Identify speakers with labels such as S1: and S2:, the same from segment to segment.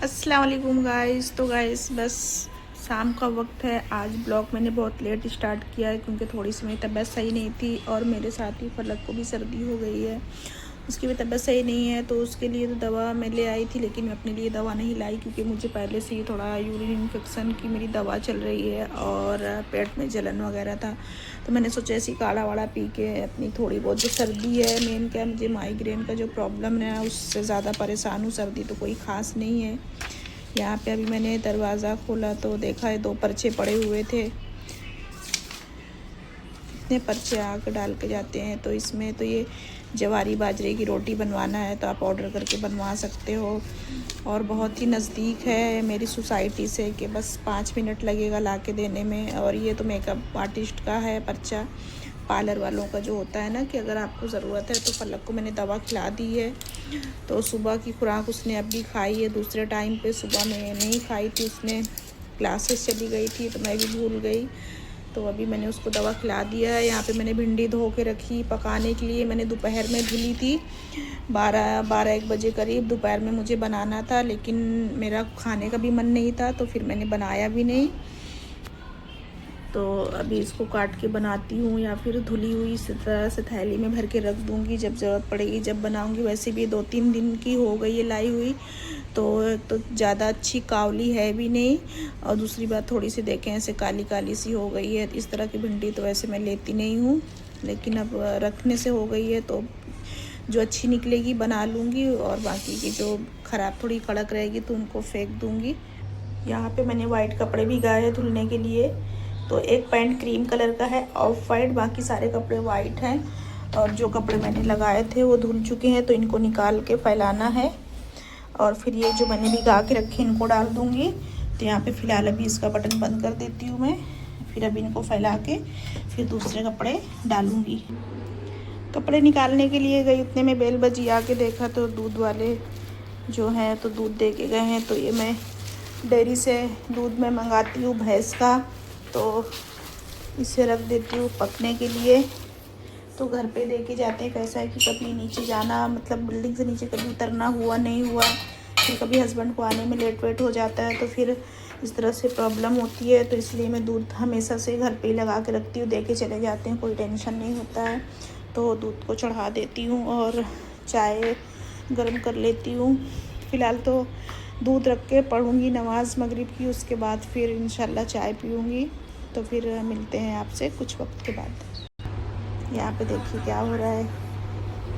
S1: अस्सलाम वालेकुम गाइस। तो गाइस बस शाम का वक्त है। आज ब्लॉग मैंने बहुत लेट स्टार्ट किया है क्योंकि थोड़ी सी मेरी तबीयत सही नहीं थी और मेरे साथ ही फलक को भी सर्दी हो गई है। उसकी भी तबीयत सही नहीं है तो उसके लिए तो दवा मैं ले आई थी, लेकिन मैं अपने लिए दवा नहीं लाई क्योंकि मुझे पहले से ही थोड़ा यूरिन इन्फेक्शन की मेरी दवा चल रही है और पेट में जलन वगैरह था। तो मैंने सोचा ऐसी काढ़ा वाड़ा पी के अपनी थोड़ी बहुत जो सर्दी है, मेन क्या मुझे माइग्रेन का जो प्रॉब्लम है उससे ज़्यादा परेशान हूँ। सर्दी तो कोई ख़ास नहीं है। यहाँ पे अभी मैंने दरवाज़ा खोला तो देखा है 2 पर्चे पड़े हुए थे। इतने पर्चे आग डाल के जाते हैं। तो इसमें तो ये जवारी बाजरे की रोटी बनवाना है तो आप ऑर्डर करके बनवा सकते हो और बहुत ही नज़दीक है मेरी सोसाइटी से कि बस 5 मिनट लगेगा ला के देने में। और ये तो मेकअप आर्टिस्ट का है पर्चा, पार्लर वालों का जो होता है ना कि अगर आपको ज़रूरत है। तो फलक को मैंने दवा खिला दी है तो सुबह की खुराक उसने अभी खाई है। दूसरे टाइम पे सुबह में नहीं खाई थी, उसने क्लासेस चली गई थी तो मैं भी भूल गई। तो अभी मैंने उसको दवा खिला दिया है। यहाँ पे मैंने भिंडी धो के रखी पकाने के लिए। मैंने दोपहर में धुली थी 12-1 बजे करीब। दोपहर में मुझे बनाना था लेकिन मेरा खाने का भी मन नहीं था तो फिर मैंने बनाया भी नहीं। तो अभी इसको काट के बनाती हूँ या फिर धुली हुई इस तरह से थैली में भर के रख दूँगी, जब ज़रूरत पड़ेगी जब बनाऊँगी। वैसे भी 2-3 दिन की हो गई है लाई हुई तो ज़्यादा अच्छी कावली है भी नहीं। और दूसरी बात थोड़ी सी देखें ऐसे काली काली सी हो गई है। इस तरह की भिंडी तो वैसे मैं लेती नहीं हूँ, लेकिन अब रखने से हो गई है तो जो अच्छी निकलेगी बना लूँगी और बाकी की जो ख़राब थोड़ी कड़क रहेगी तो उनको फेंक दूँगी। यहाँ पे मैंने वाइट कपड़े भी गाए हैं धुलने के लिए। तो एक पैंट क्रीम कलर का है ऑफ वाइट, बाकी सारे कपड़े वाइट हैं। और जो कपड़े मैंने लगाए थे वो धुल चुके हैं तो इनको निकाल के फैलाना है और फिर ये जो मैंने भिगा के रखे इनको डाल दूँगी। तो यहाँ पे फ़िलहाल अभी इसका बटन बंद कर देती हूँ मैं, फिर अभी इनको फैला के फिर दूसरे कपड़े डालूँगी। कपड़े निकालने के लिए गई, उतने में बेल बजी। आके देखा तो दूध वाले जो हैं तो दूध दे के गए हैं। तो ये मैं डेयरी से दूध में मंगाती हूँ भैंस का, तो इसे रख देती हूँ पकने के लिए। तो घर पे दे के जाते हैं। कैसा है कि कभी नीचे जाना मतलब बिल्डिंग से नीचे कभी उतरना हुआ नहीं हुआ, फिर कभी हस्बैंड को आने में लेट वेट हो जाता है तो फिर इस तरह से प्रॉब्लम होती है। तो इसलिए मैं दूध हमेशा से घर पे ही लगा के रखती हूँ, दे के चले जाते हैं, कोई टेंशन नहीं होता है। तो दूध को चढ़ा देती हूँ और चाय गर्म कर लेती हूँ। फ़िलहाल तो दूध रख के पढ़ूँगी नमाज़ मगरिब की, उसके बाद फिर इंशाल्लाह चाय पीऊँगी। तो फिर मिलते हैं आपसे कुछ वक्त के बाद। यहाँ पे देखिए क्या हो रहा है,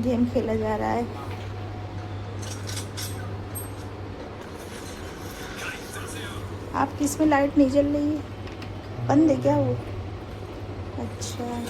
S1: गेम खेला जा रहा है। आपकी इसमें लाइट नहीं जल रही है, बंद है क्या वो? अच्छा,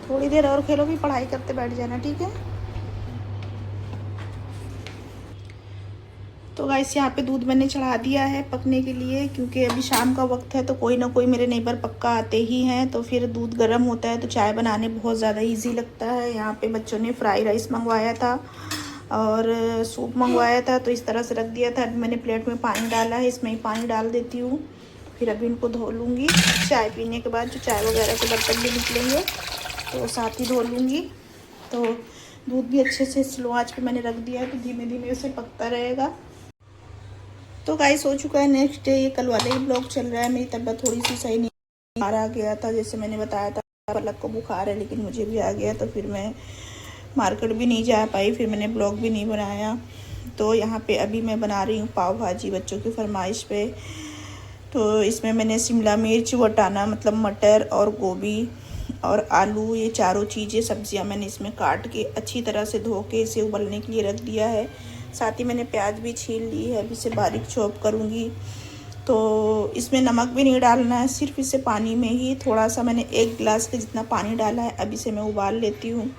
S1: थोड़ी देर और खेलो, भी पढ़ाई करते बैठ जाना, ठीक है। तो गाइस यहाँ पे दूध मैंने चढ़ा दिया है पकने के लिए क्योंकि अभी शाम का वक्त है तो कोई ना कोई मेरे नेबर पक्का आते ही हैं। तो फिर दूध गर्म होता है तो चाय बनाने बहुत ज़्यादा इजी लगता है। यहाँ पे बच्चों ने फ्राई राइस मंगवाया था और सूप मंगवाया था तो इस तरह से रख दिया था। अभी मैंने प्लेट में पानी डाला है, इसमें ही पानी डाल देती हूँ। फिर अभी इनको धो लूँगी। चाय पीने के बाद जो चाय वगैरह के बर्तन भी निकलेंगे तो साथ ही धो लूँगी। तो दूध भी अच्छे से स्लो आँच पे मैंने रख दिया है तो धीमे धीमे उसे पकता रहेगा। तो गाइस हो चुका है नेक्स्ट डे। ये कल वाला ही ब्लॉग चल रहा है। मेरी तबीयत थोड़ी सी सही नहीं, बुखार आ गया था जैसे मैंने बताया था। पलक को बुखार है लेकिन मुझे भी आ गया तो फिर मैं मार्केट भी नहीं जा पाई, फिर मैंने ब्लॉग भी नहीं बनाया। तो यहाँ पे अभी मैं बना रही हूँ पाव भाजी बच्चों की फरमाइश पे। तो इसमें मैंने शिमला मिर्च, वटाना मतलब मटर और गोभी और आलू, ये चारों चीज़ें सब्जियाँ मैंने इसमें काट के अच्छी तरह से धो के इसे उबलने के लिए रख दिया है। साथ ही मैंने प्याज भी छील ली है, अभी इसे बारीक चॉप करूँगी। तो इसमें नमक भी नहीं डालना है, सिर्फ इसे पानी में ही थोड़ा सा मैंने 1 गिलास के जितना पानी डाला है। अभी इसे मैं उबाल लेती हूँ।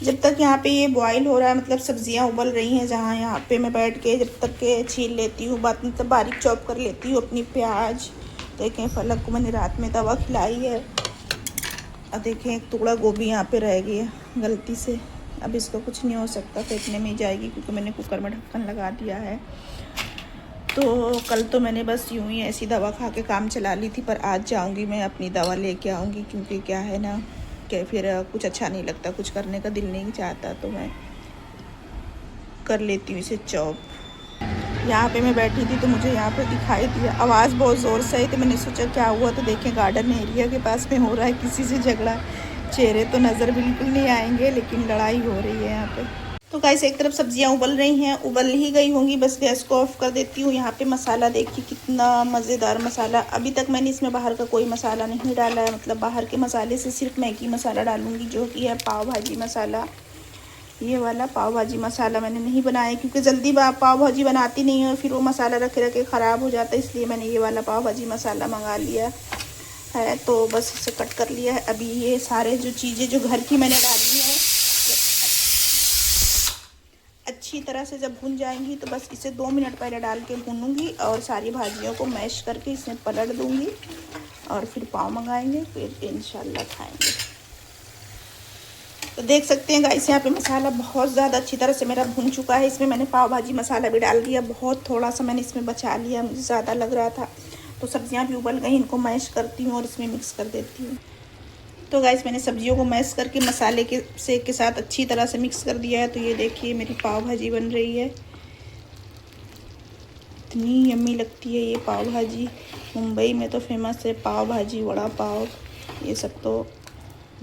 S1: जब तक यहाँ पे ये बॉईल हो रहा है मतलब सब्जियाँ उबल रही हैं, जहाँ यहाँ पे मैं बैठ के जब तक के छील लेती हूँ, बात मतलब बारीक चॉप कर लेती हूँ अपनी प्याज। देखें फलक को मैंने रात में दवा खिलाई है और देखें एक टुकड़ा गोभी यहाँ पे रह गया गलती से। अब इसको कुछ नहीं हो सकता, फेंकने में ही जाएगी क्योंकि मैंने कुकर में ढक्कन लगा दिया है। तो कल तो मैंने बस यूं ही ऐसी दवा खा के काम चला ली थी, पर आज जाऊंगी मैं अपनी दवा लेके आऊँगी क्योंकि क्या है ना कि फिर कुछ अच्छा नहीं लगता, कुछ करने का दिल नहीं चाहता। तो मैं कर लेती हूँ इसे चॉप। यहाँ पे मैं बैठी थी तो मुझे यहाँ पे दिखाई दिया, आवाज़ बहुत ज़ोर से आई तो मैंने सोचा क्या हुआ, तो देखें गार्डन एरिया के पास में हो रहा है किसी से झगड़ा। चेहरे तो नज़र बिल्कुल नहीं आएंगे लेकिन लड़ाई हो रही है यहाँ पे। तो गाइस एक तरफ सब्जियां उबल रही हैं, उबल ही गई होंगी, बस गैस को ऑफ कर देती हूँ। यहाँ पे मसाला देखिए कितना मज़ेदार मसाला। अभी तक मैंने इसमें बाहर का कोई मसाला नहीं डाला है, मतलब बाहर के मसाले से सिर्फ मैगी मसाला डालूँगी जो कि है पाव भाजी मसाला। ये वाला पाव भाजी मसाला मैंने नहीं बनाया क्योंकि जल्दी पाव भाजी बनाती नहीं है, फिर वो मसाला रखे रखे ख़राब हो जाता है, इसलिए मैंने ये वाला पाव भाजी मसाला मंगा लिया है। तो बस इसे कट कर लिया है। अभी ये सारे जो चीज़ें जो घर की मैंने डाली हैं अच्छी तरह से जब भून जाएंगी तो बस इसे 2 मिनट पहले डाल के भूनूंगी और सारी भाजियों को मैश करके इसमें पलट दूंगी और फिर पाव मंगाएंगे, फिर इंशाल्लाह खाएंगे। तो देख सकते हैं गाइस यहाँ पे मसाला बहुत ज़्यादा अच्छी तरह से मेरा भून चुका है। इसमें मैंने पाव भाजी मसाला भी डाल दिया, बहुत थोड़ा सा मैंने इसमें बचा लिया, मुझे ज़्यादा लग रहा था। तो सब्जियाँ भी उबल गई, इनको मैश करती हूँ और इसमें मिक्स कर देती हूँ। तो गाइस मैंने सब्जियों को मैश करके मसाले के साथ अच्छी तरह से मिक्स कर दिया है। तो ये देखिए मेरी पाव भाजी बन रही है, इतनी यम्मी लगती है ये पाव भाजी। मुंबई में तो फेमस है पाव भाजी, वड़ा पाव, ये सब तो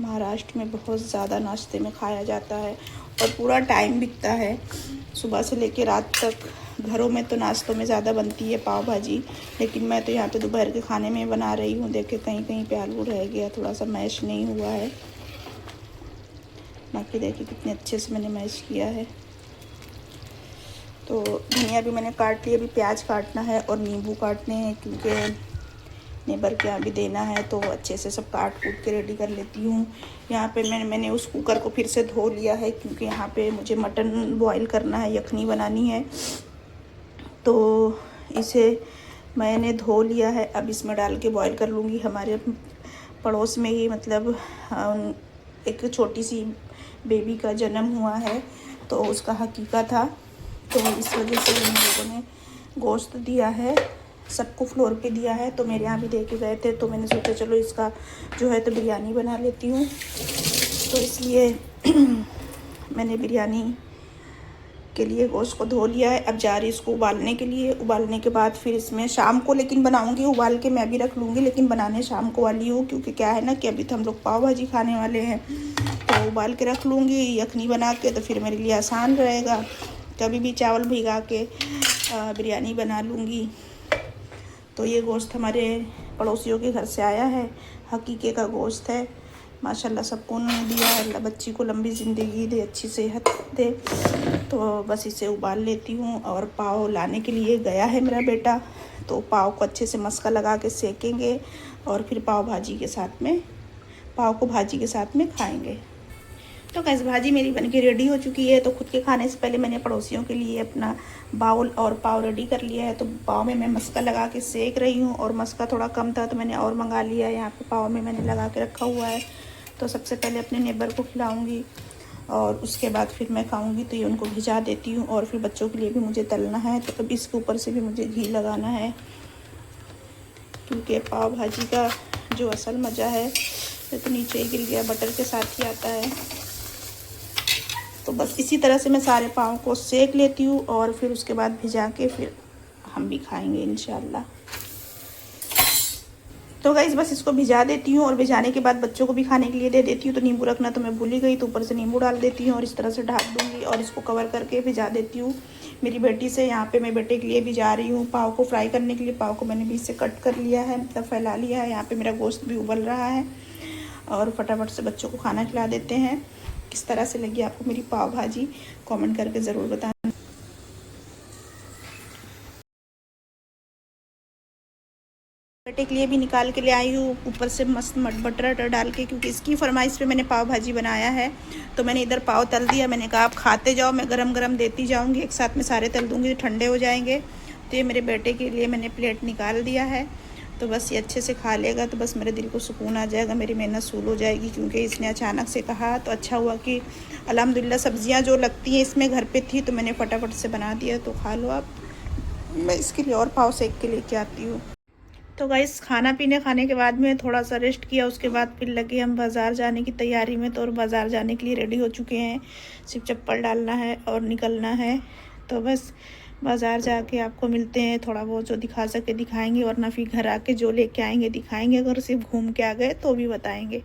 S1: महाराष्ट्र में बहुत ज़्यादा नाश्ते में खाया जाता है और पूरा टाइम बिकता है, सुबह से लेकर रात तक। घरों में तो नाश्तों में ज़्यादा बनती है पाव भाजी, लेकिन मैं तो यहाँ पे दोपहर के खाने में बना रही हूँ। देखिए कहीं कहीं पे आलू रह गया, थोड़ा सा मैश नहीं हुआ है, बाकी देखिए कितने अच्छे से मैंने मैश किया है। तो धनिया भी मैंने काट लिया, अभी प्याज काटना है और नींबू काटने हैं क्योंकि नेबर के यहाँ भी देना है, तो अच्छे से सब काट कूट के रेडी कर लेती हूँ। यहाँ पे मैंने उस कुकर को फिर से धो लिया है क्योंकि यहाँ पे मुझे मटन बॉईल करना है, यखनी बनानी है, तो इसे मैंने धो लिया है। अब इसमें डाल के बॉईल कर लूँगी। हमारे पड़ोस में ही मतलब एक छोटी सी बेबी का जन्म हुआ है, तो उसका हकीका था, तो इस वजह से उन लोगों ने गोश्त दिया है, सबको फ्लोर पे दिया है। तो मेरे यहाँ भी दे के गए थे, तो मैंने सोचा चलो इसका जो है तो बिरयानी बना लेती हूँ, तो इसलिए मैंने बिरयानी के लिए गोश्त को धो लिया है। अब जा रही इसको उबालने के लिए। उबालने के बाद फिर इसमें शाम को लेकिन बनाऊंगी, उबाल के मैं भी रख लूँगी, लेकिन बनाने शाम को वाली हूँ क्योंकि क्या है ना कि अभी तो हम लोग पाव भाजी खाने वाले हैं, तो उबाल के रख लूँगी यखनी बना के, तो फिर मेरे लिए आसान रहेगा। कभी भी चावल भिगा के बिरयानी बना लूँगी। तो ये गोश्त हमारे पड़ोसियों के घर से आया है, हकीके का गोश्त है, माशाल्लाह सबको उन्होंने दिया है। अल्लाह बच्ची को लंबी ज़िंदगी दे, अच्छी सेहत दे। तो बस इसे उबाल लेती हूँ। और पाव लाने के लिए गया है मेरा बेटा, तो पाव को अच्छे से मस्का लगा के सेकेंगे और फिर पाव को भाजी के साथ में खाएंगे। तो कैसे भाजी मेरी बनके रेडी हो चुकी है। तो खुद के खाने से पहले मैंने पड़ोसियों के लिए अपना बाउल और पाव रेडी कर लिया है। तो पाव में मैं मस्का लगा के सेक रही हूँ और मस्का थोड़ा कम था तो मैंने और मंगा लिया है। यहाँ पे पाव में मैंने लगा के रखा हुआ है। तो सबसे पहले अपने नेबर को खिलाऊँगी और उसके बाद फिर मैं खाऊँगी। तो ये उनको भिजा देती हूँ और फिर बच्चों के लिए भी मुझे तलना है, तो अब इसके ऊपर से भी मुझे घी लगाना है क्योंकि पाव भाजी का जो असल मज़ा है तो नीचे ही गिर गया, बटर के साथ ही आता है। तो बस इसी तरह से मैं सारे पाव को सेक लेती हूँ और फिर उसके बाद भिजा के फिर हम भी खाएंगे इंशाल्लाह। तो गाइस बस इसको भिजा देती हूँ और भिजाने के बाद बच्चों को भी खाने के लिए दे देती हूँ। तो नींबू रखना तो मैं भूल ही गई, तो ऊपर से नींबू डाल देती हूँ और इस तरह से ढक दूँगी और इसको कवर करके भिजा देती हूँ। मेरी बेटी से यहाँ पे मैं बेटे के लिए भिजा रही हूँ पाव को फ्राई करने के लिए। पाव को मैंने बीच से कट कर लिया है, मतलब फैला लिया है। यहाँ पर मेरा गोश्त भी उबल रहा है और फटाफट से बच्चों को खाना खिला देते हैं। किस तरह से लगी आपको मेरी पाव भाजी कमेंट करके ज़रूर बताना। बेटे के लिए भी निकाल के ले आई हूँ ऊपर से मस्त बटर डाल के, क्योंकि इसकी फरमाइश पे मैंने पाव भाजी बनाया है। तो मैंने इधर पाव तल दिया, मैंने कहा आप खाते जाओ, मैं गरम गरम देती जाऊँगी, एक साथ में सारे तल दूँगी तो ठंडे हो जाएंगे। तो ये मेरे बेटे के लिए मैंने प्लेट निकाल दिया है। तो बस ये अच्छे से खा लेगा तो बस मेरे दिल को सुकून आ जाएगा, मेरी मेहनत सूल हो जाएगी। क्योंकि इसने अचानक से कहा तो अच्छा हुआ कि अल्हम्दुलिल्लाह सब्जियां जो लगती हैं इसमें घर पे थी, तो मैंने फटाफट से बना दिया। तो खा लो आप, मैं इसके लिए और पाव सेक के लेके आती हूँ। तो गाइस खाना पीने खाने के बाद में थोड़ा सा रेस्ट किया, उसके बाद फिर लगे हम बाज़ार जाने की तैयारी में। तो और बाज़ार जाने के लिए रेडी हो चुके हैं, सिर्फ चप्पल डालना है और निकलना है। तो बस बाज़ार जाके आपको मिलते हैं, थोड़ा बहुत जो दिखा सके दिखाएंगे, वरना फिर घर आके जो लेके आएंगे दिखाएंगे, अगर सिर्फ घूम के आ गए तो भी बताएंगे।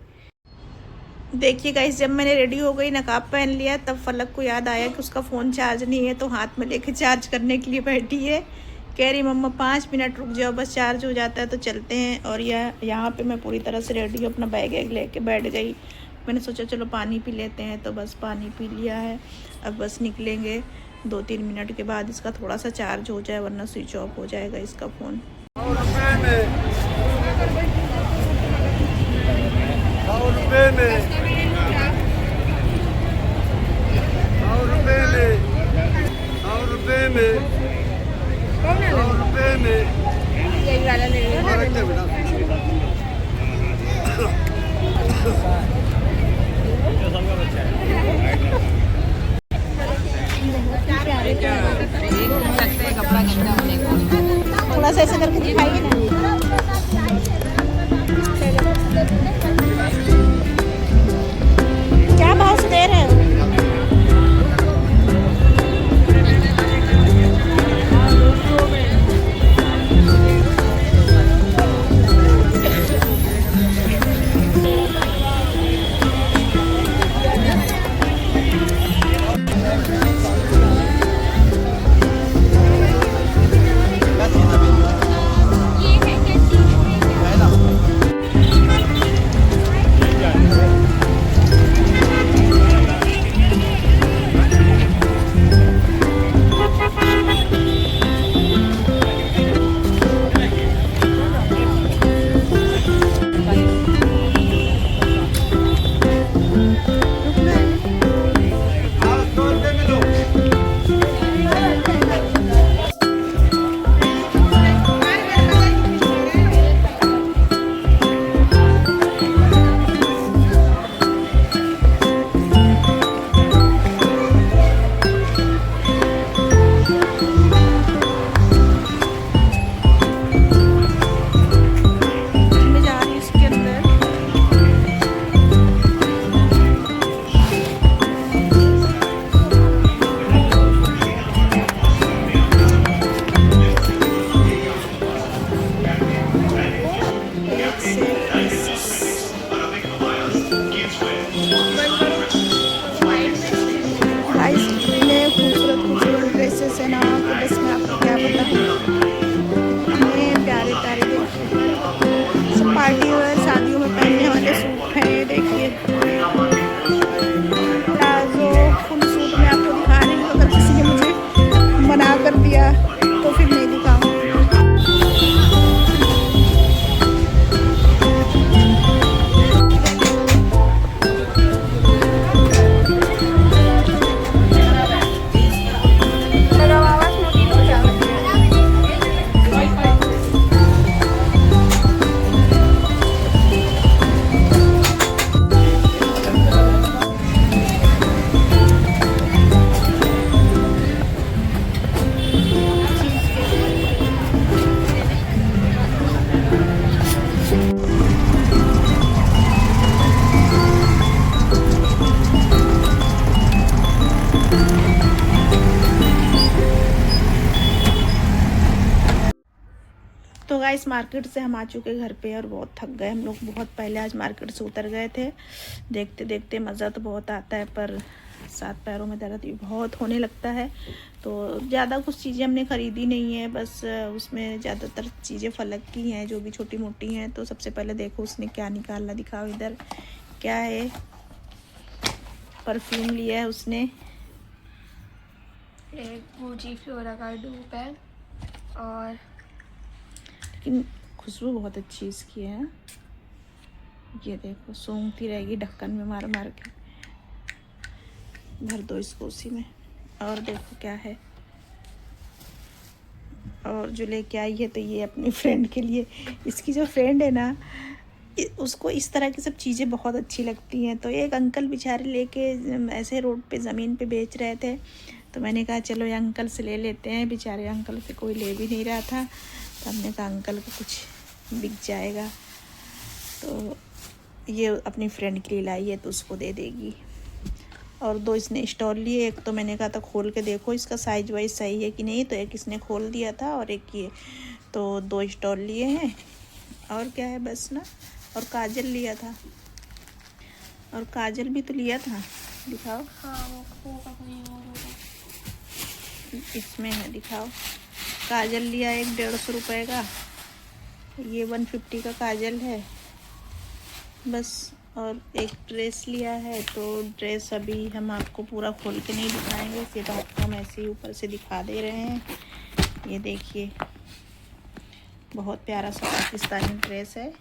S1: देखिए गाइस, जब मैंने रेडी हो गई, नकाब पहन लिया, तब फलक को याद आया कि उसका फ़ोन चार्ज नहीं है, तो हाथ में लेके चार्ज करने के लिए बैठी है। कह रही मम्मा 5 मिनट रुक जाओ, बस चार्ज हो जाता है तो चलते हैं। और यहाँ पे मैं पूरी तरह से रेडी हूँ, अपना बैग वैग लेके बैठ गई। मैंने सोचा चलो पानी पी लेते हैं, तो बस पानी पी लिया है। अब बस निकलेंगे 2-3 मिनट के बाद, इसका थोड़ा सा चार्ज हो जाए, वरना स्विच ऑफ हो जाएगा इसका फ़ोन। थोड़ा सा ऐसा करके दिखाइए ना। क्या भाव से दे रहे हो? पार्टी और शादियों में पहनने वाले सूट हैं। देखिए प्लाजो फुल सूट में आपको दिखा रही हूँ, अगर किसी ने मुझे मना कर दिया तो फिर नहीं दिखाऊँ। तो गाइस मार्केट से हम आ चुके घर पे और बहुत थक गए हम लोग। बहुत पहले आज मार्केट से उतर गए थे। देखते देखते मज़ा तो बहुत आता है, पर 7 पैरों में दर्द भी बहुत होने लगता है। तो ज़्यादा कुछ चीज़ें हमने ख़रीदी नहीं है, बस उसमें ज़्यादातर चीज़ें फलक की हैं जो भी छोटी मोटी हैं। तो सबसे पहले देखो उसने क्या निकाला, दिखाओ इधर क्या है। परफ्यूम लिया है उसने,
S2: एक मूजी फ्लोरा का डूब है, और
S1: लेकिन खुशबू बहुत अच्छी इसकी है। ये देखो सूंघती रहेगी ढक्कन में मार मार के। भर दो इसको उसी में। और देखो क्या है, और जो लेके आई है तो ये अपनी फ्रेंड के लिए। इसकी जो फ्रेंड है ना, उसको इस तरह की सब चीज़ें बहुत अच्छी लगती हैं। तो एक अंकल बेचारे लेके ऐसे रोड पे ज़मीन पे बेच रहे थे, तो मैंने कहा चलो ये अंकल से ले लेते हैं। बेचारे अंकल से कोई ले भी नहीं रहा था, तो हमने कहा अंकल को कुछ बिक जाएगा। तो ये अपनी फ्रेंड के लिए लाई है तो उसको दे देगी। और 2 इसने स्टॉल लिए, एक तो मैंने कहा था खोल के देखो इसका साइज वाइज सही है कि नहीं, तो एक इसने खोल दिया था और एक ये, तो 2 स्टॉल लिए हैं। और क्या है बस ना। और काजल लिया था, और काजल भी तो लिया था, दिखाओ।
S2: हाँ वो होगा कोई और होगा।
S1: इसमें है, दिखाओ। काजल लिया एक 150 रुपये का, ये 150 का काजल है बस। और एक ड्रेस लिया है, तो ड्रेस अभी हम आपको पूरा खोल के नहीं दिखाएंगे, सिर्फ आपको हम ऐसे ही ऊपर से दिखा दे रहे हैं। ये देखिए, बहुत प्यारा सा पाकिस्तानी ड्रेस है।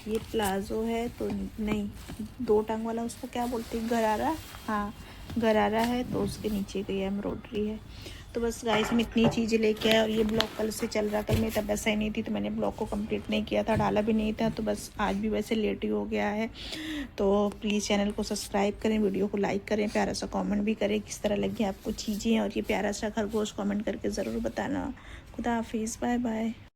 S1: ये प्लाजो है, तो नहीं, 2 टांग वाला उसको क्या बोलते हैं, गरारा। हाँ गरारा है, तो उसके नीचे का ये एम्ब्रॉयडरी है। तो बस गाइस हम इतनी चीज़ें लेके आए। और ये ब्लॉग कल से चल रहा, कल मेरी तबीयत सही नहीं थी तो मैंने ब्लॉग को कंप्लीट नहीं किया था, डाला भी नहीं था, तो बस आज भी वैसे लेट ही हो गया है। तो प्लीज़ चैनल को सब्सक्राइब करें, वीडियो को लाइक करें, प्यारा सा कमेंट भी करें किस तरह लगी आपको चीज़ें। और ये प्यारा सा खरगोश कमेंट करके ज़रूर बताना। खुदा हाफिज़, बाय बाय।